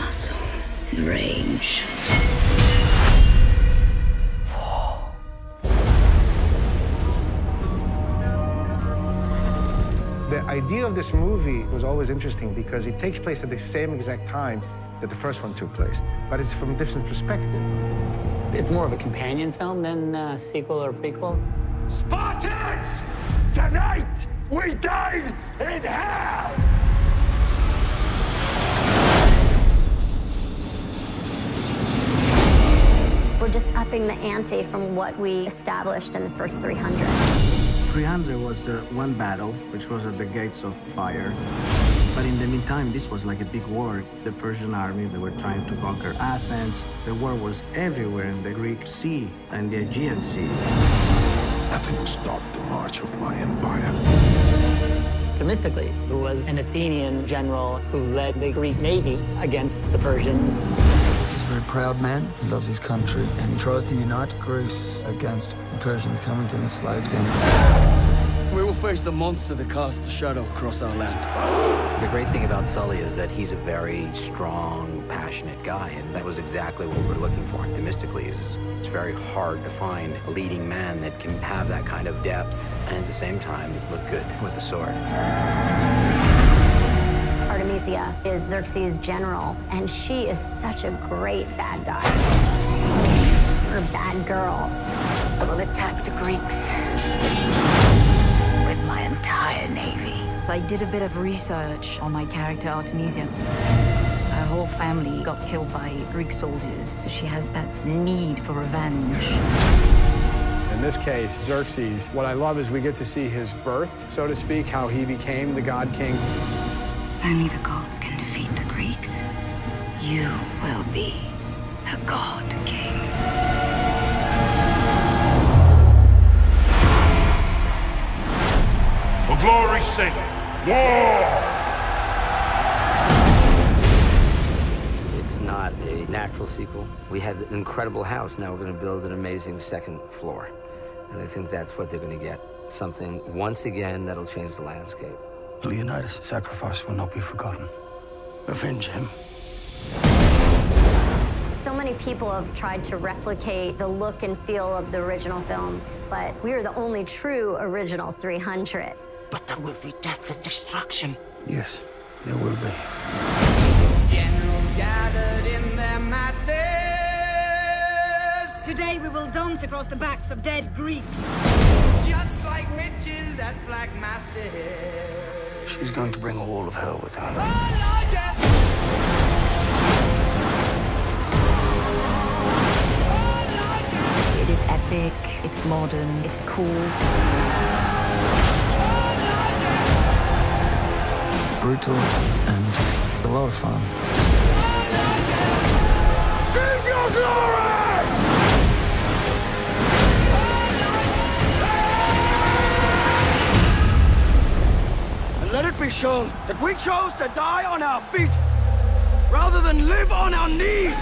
muscle and range. The idea of this movie was always interesting because it takes place at the same exact time that the first one took place, but it's from a different perspective. It's more of a companion film than a sequel or prequel. Spartans! Tonight, we dine in hell! We're just upping the ante from what we established in the first 300. 300 was the one battle, which was at the gates of fire. But in the meantime, this was like a big war. The Persian army, they were trying to conquer Athens. The war was everywhere in the Greek Sea and the Aegean Sea. Nothing will stop the march of my empire. Themistocles, who was an Athenian general who led the Greek navy against the Persians. He's a very proud man. He loves his country, and he tries to unite Greece against the Persians coming to enslave them. We will face the monster that casts a shadow across our land. The great thing about Sully is that he's a very strong, passionate guy, and that was exactly what we're looking for in Themistocles. It's very hard to find a leading man that can have that kind of depth and at the same time look good with a sword. Artemisia is Xerxes' general, and she is such a great bad guy. Or bad girl. I will attack the Greeks with my entire navy. I did a bit of research on my character, Artemisia. Her whole family got killed by Greek soldiers, so she has that need for revenge. In this case, Xerxes, what I love is we get to see his birth, so to speak, how he became the god king. Only the gods can defeat the Greeks. You will be a god king. For glory's sake, war! It's not a natural sequel. We had an incredible house. Now we're going to build an amazing second floor. And I think that's what they're going to get. Something, once again, that'll change the landscape. Leonidas' sacrifice will not be forgotten. Avenge him. So many people have tried to replicate the look and feel of the original film, but we are the only true original 300. But there will be death and destruction. Yes, there will be. Generals gathered in their masses. Today we will dance across the backs of dead Greeks. Just like witches at black masses. She's going to bring all of hell with her. It is epic, it's modern, it's cool. Brutal and a lot of fun. Seize your glory! And let it be shown that we chose to die on our feet rather than live on our knees.